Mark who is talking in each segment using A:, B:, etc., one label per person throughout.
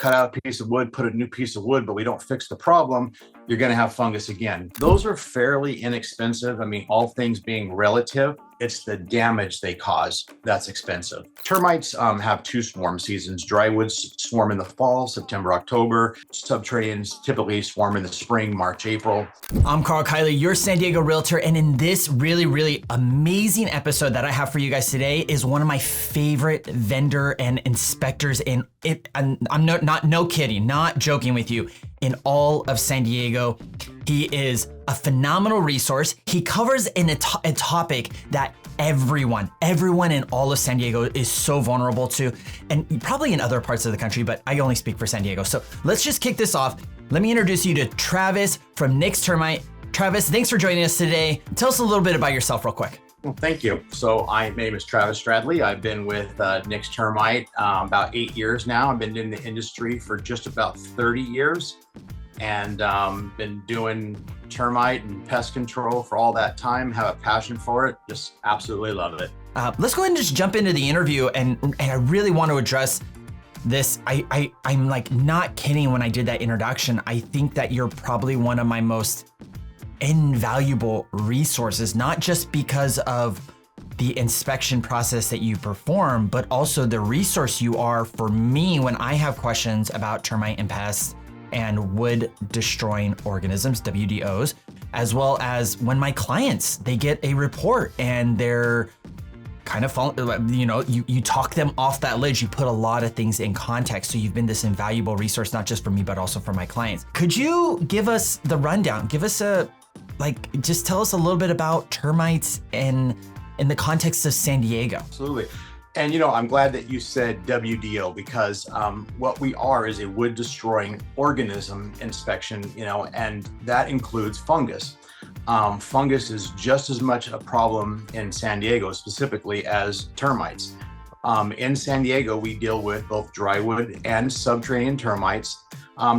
A: cut out a piece of wood, put a new piece of wood, but we don't fix the problem, you're going to have fungus again. Those are fairly inexpensive. I mean, all things being relative, it's the damage they cause that's expensive. Termites have two swarm seasons. Drywoods swarm in the fall, September, October. Subterraneans typically swarm in the spring, March, April.
B: I'm Karl Kyler, your San Diego Realtor, and in this really amazing episode that I have for you guys today is one of my favorite vendor and inspectors in it. And I'm no kidding, not joking with you, in all of San Diego. He is a phenomenal resource. He covers a topic that everyone in all of San Diego is so vulnerable to, and probably in other parts of the country, but I only speak for San Diego. So let's just kick this off. Let me introduce you to Travis from Nix Termite. Travis, thanks for joining us today. Tell us a little bit about yourself real quick.
A: Well, thank you. So my name is Travis Stradley. I've been with Nix Termite about 8 years now. I've been in the industry for just about 30 years and been doing termite and pest control for all that time. Have a passion for it. Just absolutely love it.
B: Let's go ahead and just jump into the interview. And I really want to address this. I'm like not kidding when I did that introduction. I think that you're probably one of my most invaluable resources, not just because of the inspection process that you perform, but also the resource you are for me when I have questions about termite and pests and wood destroying organisms, WDOs, as well as when my clients, they get a report and they're kind of, you talk them off that ledge. You put a lot of things in context. So you've been this invaluable resource, not just for me, but also for my clients. Could you give us the rundown? Give us just tell us a little bit about termites in the context of San Diego.
A: Absolutely. And I'm glad that you said WDO because what we are is a wood destroying organism inspection, and that includes fungus. Fungus is just as much a problem in San Diego specifically as termites. In San Diego, we deal with both drywood and subterranean termites.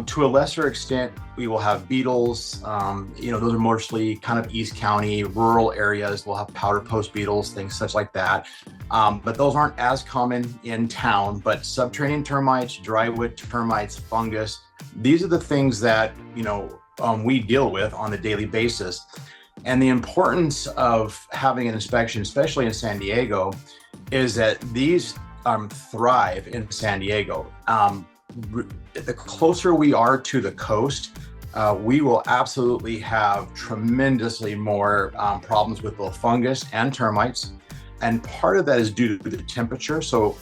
A: To a lesser extent, we will have beetles. Those are mostly kind of East County, rural areas. We'll have powder post beetles, things such like that. But those aren't as common in town. But subterranean termites, drywood termites, fungus, these are the things that, we deal with on a daily basis. And the importance of having an inspection, especially in San Diego, is that these thrive in San Diego. The closer we are to the coast, we will absolutely have tremendously more problems with both fungus and termites. And part of that is due to the temperature. So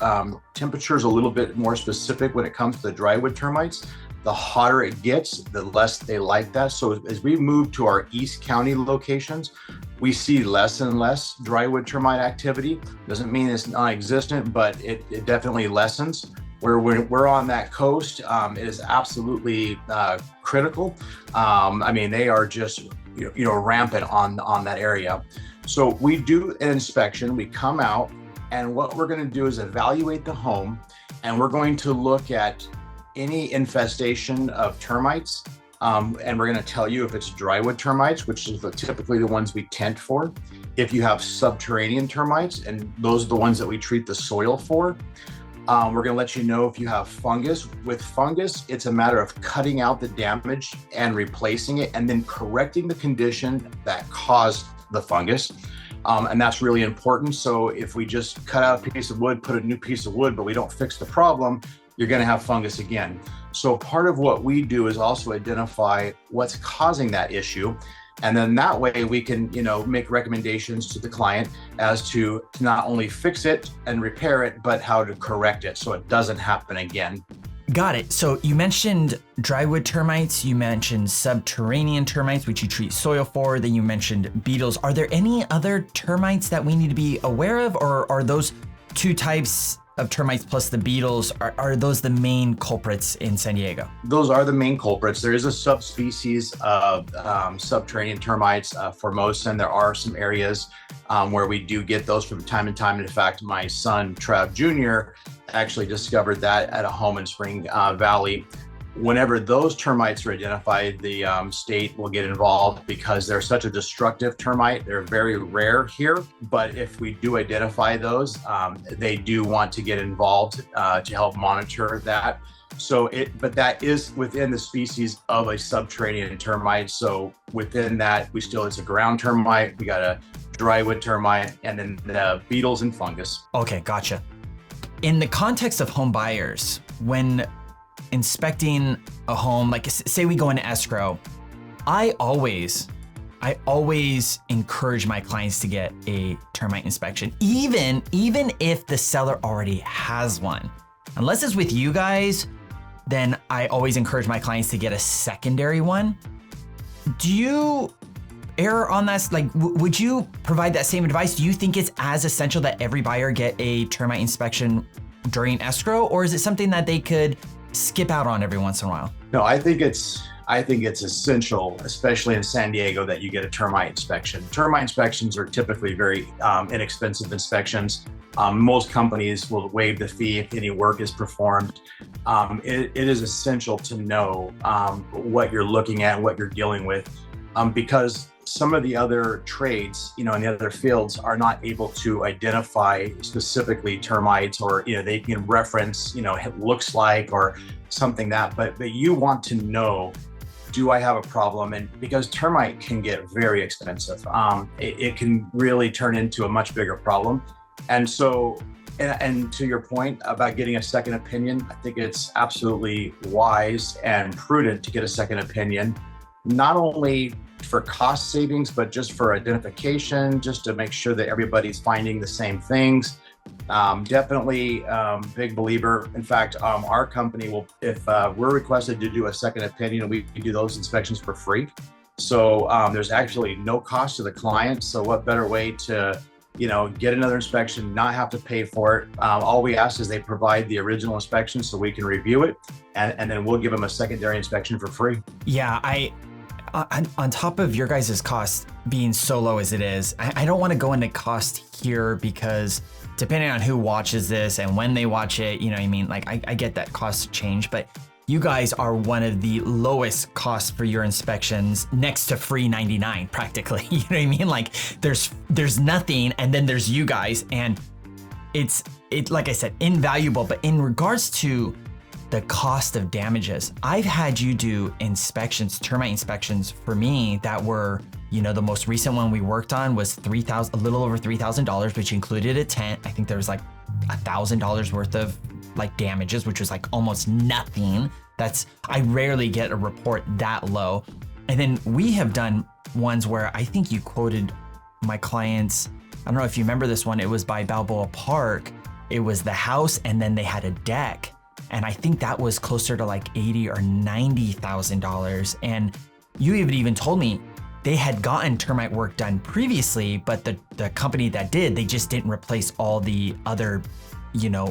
A: temperature is a little bit more specific when it comes to the drywood termites. The hotter it gets, the less they like that. So as we move to our East County locations, we see less and less drywood termite activity. Doesn't mean it's non-existent, but it definitely lessens. Where we're on that coast, it is absolutely critical. They are just rampant on that area. So we do an inspection, we come out, and what we're going to do is evaluate the home, and we're going to look at any infestation of termites, and we're going to tell you if it's drywood termites, which is typically the ones we tent for. If you have subterranean termites, and those are the ones that we treat the soil for. We're going to let you know if you have fungus. With fungus, it's a matter of cutting out the damage and replacing it, and then correcting the condition that caused the fungus. And that's really important. So if we just cut out a piece of wood, put a new piece of wood, but we don't fix the problem, you're going to have fungus again. So part of what we do is also identify what's causing that issue. And then that way we can, make recommendations to the client as to not only fix it and repair it, but how to correct it so it doesn't happen again.
B: Got it. So you mentioned drywood termites, you mentioned subterranean termites, which you treat soil for, then you mentioned beetles. Are there any other termites that we need to be aware of, or are those two types of termites plus the beetles, are those the main culprits in San Diego?
A: Those are the main culprits. There is a subspecies of subterranean termites, Formosan. There are some areas where we do get those from time to time. In fact, my son, Trav Jr., actually discovered that at a home in Spring Valley. Whenever those termites are identified, the state will get involved because they're such a destructive termite. They're very rare here, but if we do identify those, they do want to get involved to help monitor that. But that is within the species of a subterranean termite. So within that, it's a ground termite. We got a drywood termite, and then the beetles and fungus.
B: Okay, gotcha. In the context of home buyers, when inspecting a home, like say we go into escrow, I always encourage my clients to get a termite inspection, even if the seller already has one. Unless it's with you guys, then I always encourage my clients to get a secondary one. Do you err on that? Like, would you provide that same advice? Do you think it's as essential that every buyer get a termite inspection during escrow, or is it something that they could skip out on every once in a while?
A: No, I think it's essential, especially in San Diego, that you get a termite inspection. Termite inspections are typically very inexpensive inspections. Most companies will waive the fee if any work is performed. It is essential to know what you're looking at, what you're dealing with, because some of the other trades, in the other fields are not able to identify specifically termites, or, they can reference, it looks like, or something but you want to know, do I have a problem? And because termite can get very expensive, it can really turn into a much bigger problem. And so, and to your point about getting a second opinion, I think it's absolutely wise and prudent to get a second opinion, not only for cost savings, but just for identification, just to make sure that everybody's finding the same things. Definitely big believer. In fact, our company will, if we're requested to do a second opinion, we do those inspections for free. So there's actually no cost to the client. So what better way to, get another inspection, not have to pay for it. All we ask is they provide the original inspection so we can review it, and then we'll give them a secondary inspection for free.
B: Yeah, on top of your guys' cost being so low as it is, I don't want to go into cost here, because depending on who watches this and when they watch it, I get that cost change, but you guys are one of the lowest costs for your inspections, next to free 99 practically. You know what I mean? Like there's nothing, and then there's you guys, and it's like I said, invaluable. But in regards to the cost of damages, I've had you do inspections, termite inspections for me that were, the most recent one we worked on was a little over $3,000, which included a tent. I think there was like $1,000 worth of like damages, which was like almost nothing. I rarely get a report that low. And then we have done ones where I think you quoted my clients, I don't know if you remember this one, it was by Balboa Park. It was the house, and then they had a deck. And I think that was closer to like $80,000 or $90,000. And you even told me they had gotten termite work done previously, but the company that did, they just didn't replace all the other,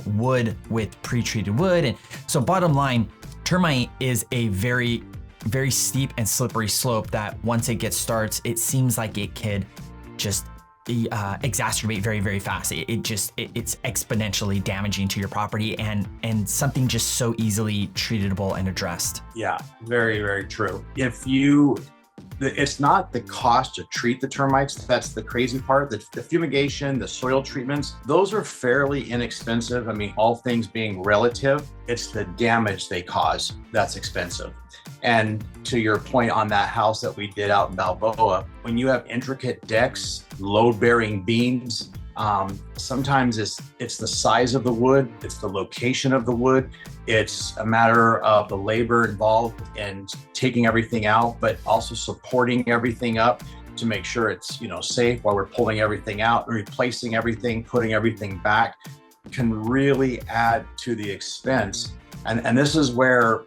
B: wood with pre-treated wood. And so bottom line, termite is a very, very steep and slippery slope that once it starts, it seems like it could just exacerbate very, very fast. It's exponentially damaging to your property, and something just so easily treatable and addressed.
A: Yeah, very, very true. It's not the cost to treat the termites that's the crazy part. The fumigation, the soil treatments, those are fairly inexpensive. I mean, all things being relative, it's the damage they cause that's expensive. And to your point on that house that we did out in Balboa, when you have intricate decks, load-bearing beams, sometimes it's the size of the wood, it's the location of the wood, it's a matter of the labor involved in taking everything out, but also supporting everything up to make sure it's safe while we're pulling everything out, replacing everything, putting everything back, can really add to the expense. And this is where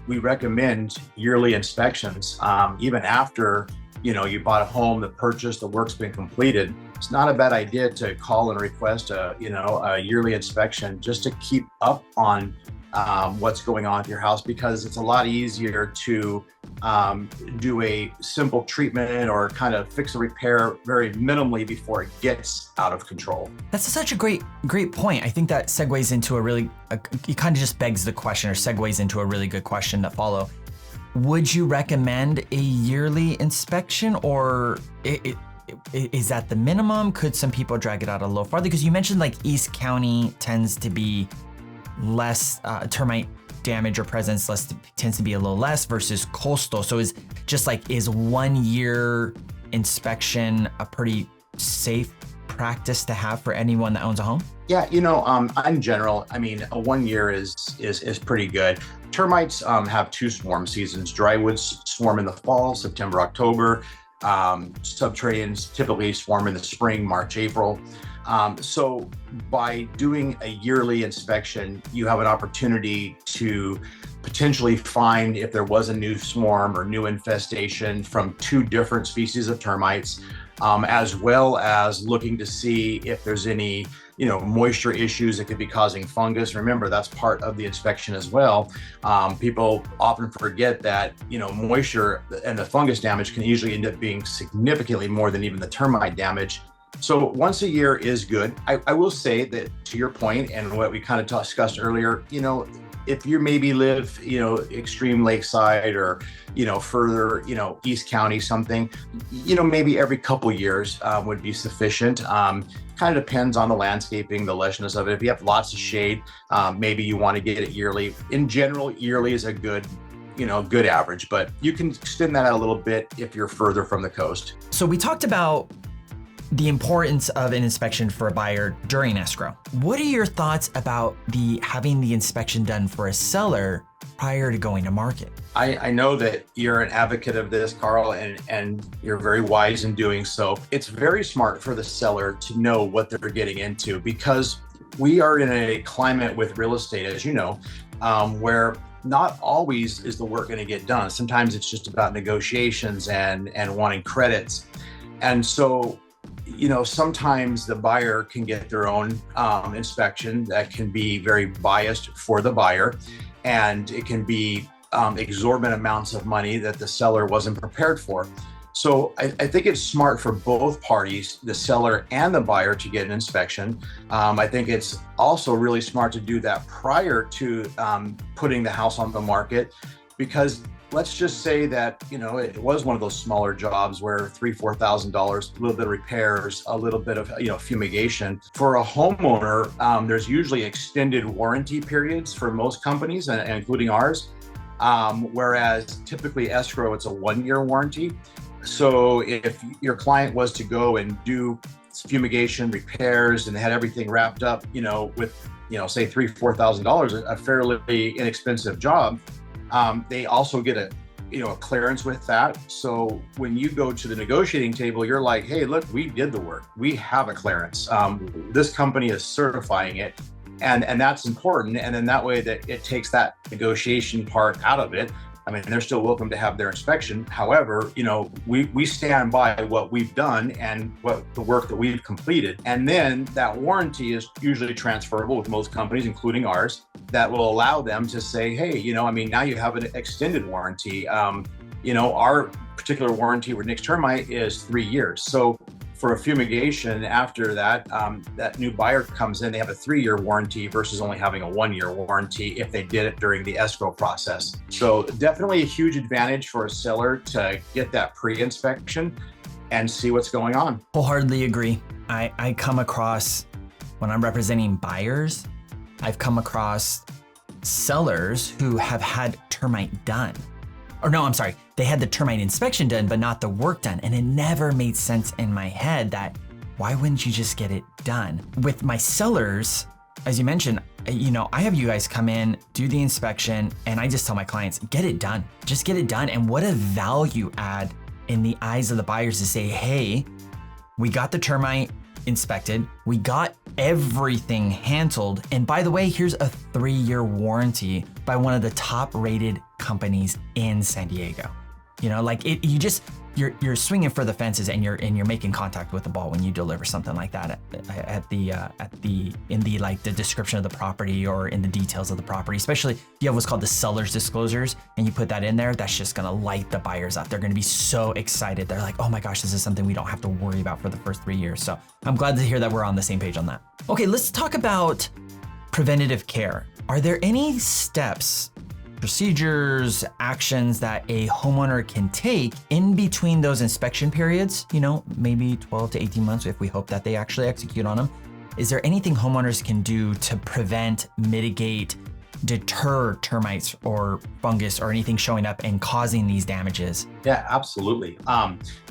A: we recommend yearly inspections, even after you bought a home, the purchase, the work's been completed. It's not a bad idea to call and request a yearly inspection just to keep up on what's going on with your house, because it's a lot easier to do a simple treatment or kind of fix a repair very minimally before it gets out of control.
B: That's such a great point. I think that segues into it kind of just begs the question, or segues into a really good question to follow. Would you recommend a yearly inspection, or is that the minimum? Could some people drag it out a little farther? Because you mentioned like East County tends to be less termite damage or presence tends to be a little less versus coastal. So is 1 year inspection a pretty safe practice to have for anyone that owns a home?
A: Yeah, in general, I mean, a 1 year is pretty good. Termites have two swarm seasons. Drywoods swarm in the fall, September, October. Subterraneans typically swarm in the spring, March, April. So by doing a yearly inspection, you have an opportunity to potentially find if there was a new swarm or new infestation from two different species of termites, as well as looking to see if there's any moisture issues that could be causing fungus. Remember, that's part of the inspection as well. People often forget that, moisture and the fungus damage can usually end up being significantly more than even the termite damage. So once a year is good. I will say that, to your point and what we kind of discussed earlier, if you maybe live, extreme lakeside or, further, East County, something, maybe every couple years would be sufficient. Kind of depends on the landscaping, the lushness of it. If you have lots of shade, maybe you want to get it yearly. In general, yearly is a good average, but you can extend that out a little bit if you're further from the coast.
B: So we talked about the importance of an inspection for a buyer during escrow. What are your thoughts about having the inspection done for a seller prior to going to market?
A: I know that you're an advocate of this, Karl, and you're very wise in doing so. It's very smart for the seller to know what they're getting into, because we are in a climate with real estate, as you know, where not always is the work going to get done. Sometimes it's just about negotiations and wanting credits. And so, sometimes the buyer can get their own inspection that can be very biased for the buyer, and it can be exorbitant amounts of money that the seller wasn't prepared for. So I think it's smart for both parties, the seller and the buyer, to get an inspection. I think it's also really smart to do that prior to putting the house on the market, because let's just say that, it was one of those smaller jobs where $3,000, $4,000, a little bit of repairs, a little bit of, fumigation. For a homeowner, there's usually extended warranty periods for most companies, and including ours. Whereas typically escrow, it's a 1 year warranty. So if your client was to go and do fumigation, repairs, and had everything wrapped up, with, say $3,000, $4,000, a fairly inexpensive job, they also get a clearance with that. So when you go to the negotiating table, you're like, hey, look, we did the work. We have a clearance. This company is certifying it. And that's important. And then that way that it takes that negotiation part out of it. I mean, they're still welcome to have their inspection. However, we stand by what we've done and what the work that we've completed. And then that warranty is usually transferable with most companies, including ours, that will allow them to say, hey, now you have an extended warranty. Our particular warranty with Nix Termite is 3 years. So for a fumigation after that, that new buyer comes in, they have a 3-year warranty versus only having a 1-year warranty if they did it during the escrow process. So definitely a huge advantage for a seller to get that pre-inspection and see what's going on.
B: Wholeheartedly agree. I come across, when I'm representing buyers, I've come across sellers who have had termite done. Or no, I'm sorry, they had the termite inspection done, but not the work done. And it never made sense in my head that, why wouldn't you just get it done? With my sellers, as you mentioned, I have you guys come in, do the inspection, and I just tell my clients, get it done. Just get it done. And what a value add in the eyes of the buyers to say, hey, we got the termite inspected, we got everything handled, and by the way, here's a 3-year warranty by one of the top rated companies in San Diego. You're swinging for the fences, and you're making contact with the ball when you deliver something like that in the description of the property or in the details of the property. Especially if you have what's called the seller's disclosures, and you put that in there, that's just gonna light the buyers up. They're gonna be so excited. They're like, oh my gosh, this is something we don't have to worry about for the first 3 years. So I'm glad to hear that we're on the same page on that. Okay, let's talk about preventative care. Are there any steps, procedures, actions that a homeowner can take in between those inspection periods, maybe 12 to 18 months if we hope that they actually execute on them? Is there anything homeowners can do to prevent, mitigate, deter termites or fungus or anything showing up and causing these damages?
A: Yeah, absolutely.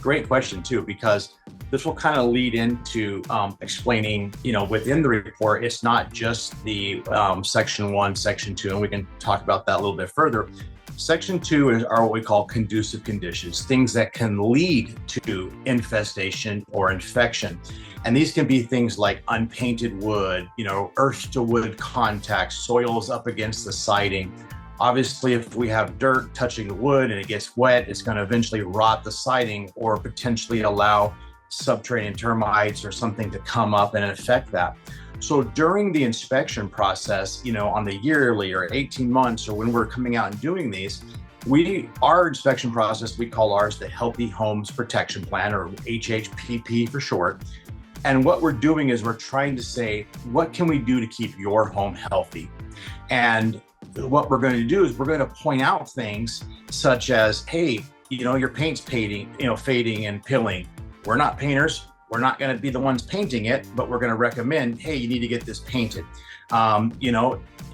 A: Great question too, because this will kind of lead into explaining, within the report, it's not just the section 1, section 2, and we can talk about that a little bit further. Section 2 are what we call conducive conditions, things that can lead to infestation or infection. And these can be things like unpainted wood, earth to wood contact, soils up against the siding. Obviously, if we have dirt touching the wood and it gets wet, it's going to eventually rot the siding or potentially allow subterranean termites or something to come up and affect that. So during the inspection process, on the yearly or 18 months, or when we're coming out and doing these, our inspection process, we call ours the Healthy Homes Protection Plan, or HHPP for short. And what we're doing is we're trying to say, what can we do to keep your home healthy? And what we're going to do is we're going to point out things such as, hey, your paint's fading and pilling. We're not painters. We're not going to be the ones painting it, but we're going to recommend, hey, you need to get this painted. You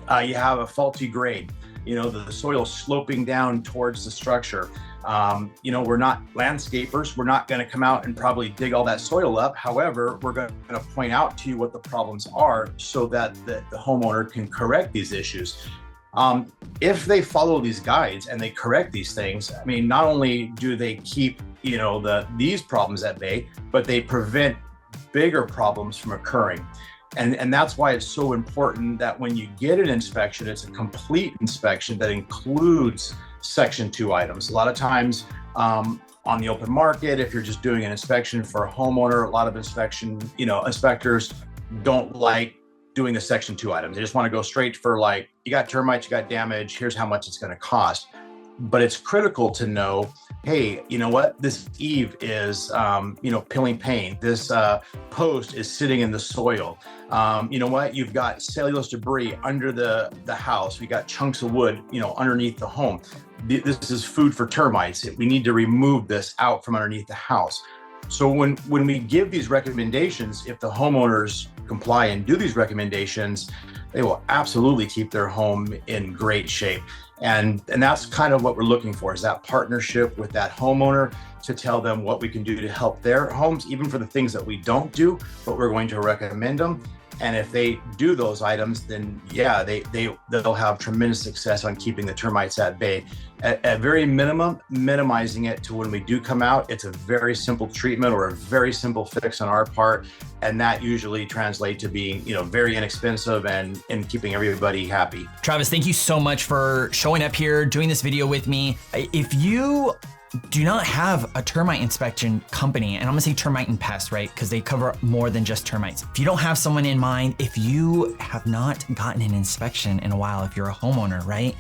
A: have a faulty grade, the soil sloping down towards the structure. We're not landscapers. We're not going to come out and probably dig all that soil up. However, we're going to point out to you what the problems are so that the homeowner can correct these issues. If they follow these guides and they correct these things, not only do they keep, these problems at bay, but they prevent bigger problems from occurring. And that's why it's so important that when you get an inspection, it's a complete inspection that includes section 2 items. A lot of times on the open market, if you're just doing an inspection for a homeowner, a lot of inspectors don't like doing the section 2 items. They just want to go straight for you got termites, you got damage, here's how much it's going to cost. But it's critical to know, hey, this eave is, pilling paint. This post is sitting in the soil. You've got cellulose debris under the house. We got chunks of wood, underneath the home. This is food for termites. We need to remove this out from underneath the house. So when we give these recommendations, if the homeowners comply and do these recommendations, they will absolutely keep their home in great shape. And that's kind of what we're looking for, is that partnership with that homeowner to tell them what we can do to help their homes, even for the things that we don't do, but we're going to recommend them. And if they do those items, then yeah, they'll have tremendous success on keeping the termites at bay. At very minimum, minimizing it to when we do come out, it's a very simple treatment or a very simple fix on our part. And that usually translates to being, very inexpensive and keeping everybody happy.
B: Travis, thank you so much for showing up here, doing this video with me. If you do not have a termite inspection company, and I'm gonna say termite and pest, right? Because they cover more than just termites. If you don't have someone in mind, if you have not gotten an inspection in a while, if you're a homeowner, right?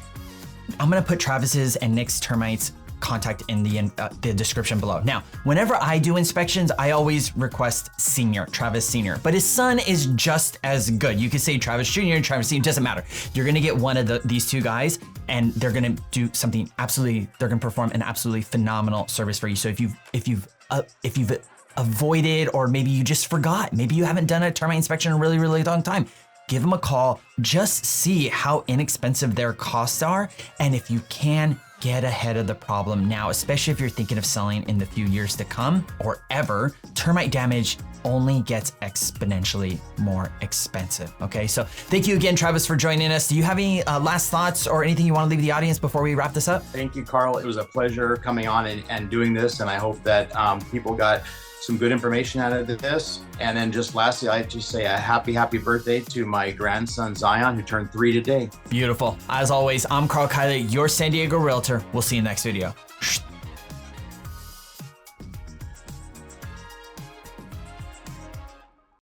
B: I'm gonna put Travis's and Nix Termite's contact in the description below. Now, whenever I do inspections, I always request senior, Travis Senior, but his son is just as good. You could say Travis Junior, Travis Senior, doesn't matter. You're gonna get one of these two guys, and they're gonna do something they're gonna perform an absolutely phenomenal service for you. So if you've avoided, or maybe you just forgot, maybe you haven't done a termite inspection in a really, really long time, give them a call, just see how inexpensive their costs are, and if you can, get ahead of the problem now, especially if you're thinking of selling in the few years to come or ever. Termite damage only gets exponentially more expensive, okay? So thank you again, Travis, for joining us. Do you have any last thoughts or anything you want to leave the audience before we wrap this up?
A: Thank you, Karl. It was a pleasure coming on and doing this, and I hope that people got some good information out of this. And then just lastly, I just say a happy birthday to my grandson, Zion, who turned 3 today.
B: Beautiful. As always, I'm Karl Kyler, your San Diego Realtor. We'll see you in the next video.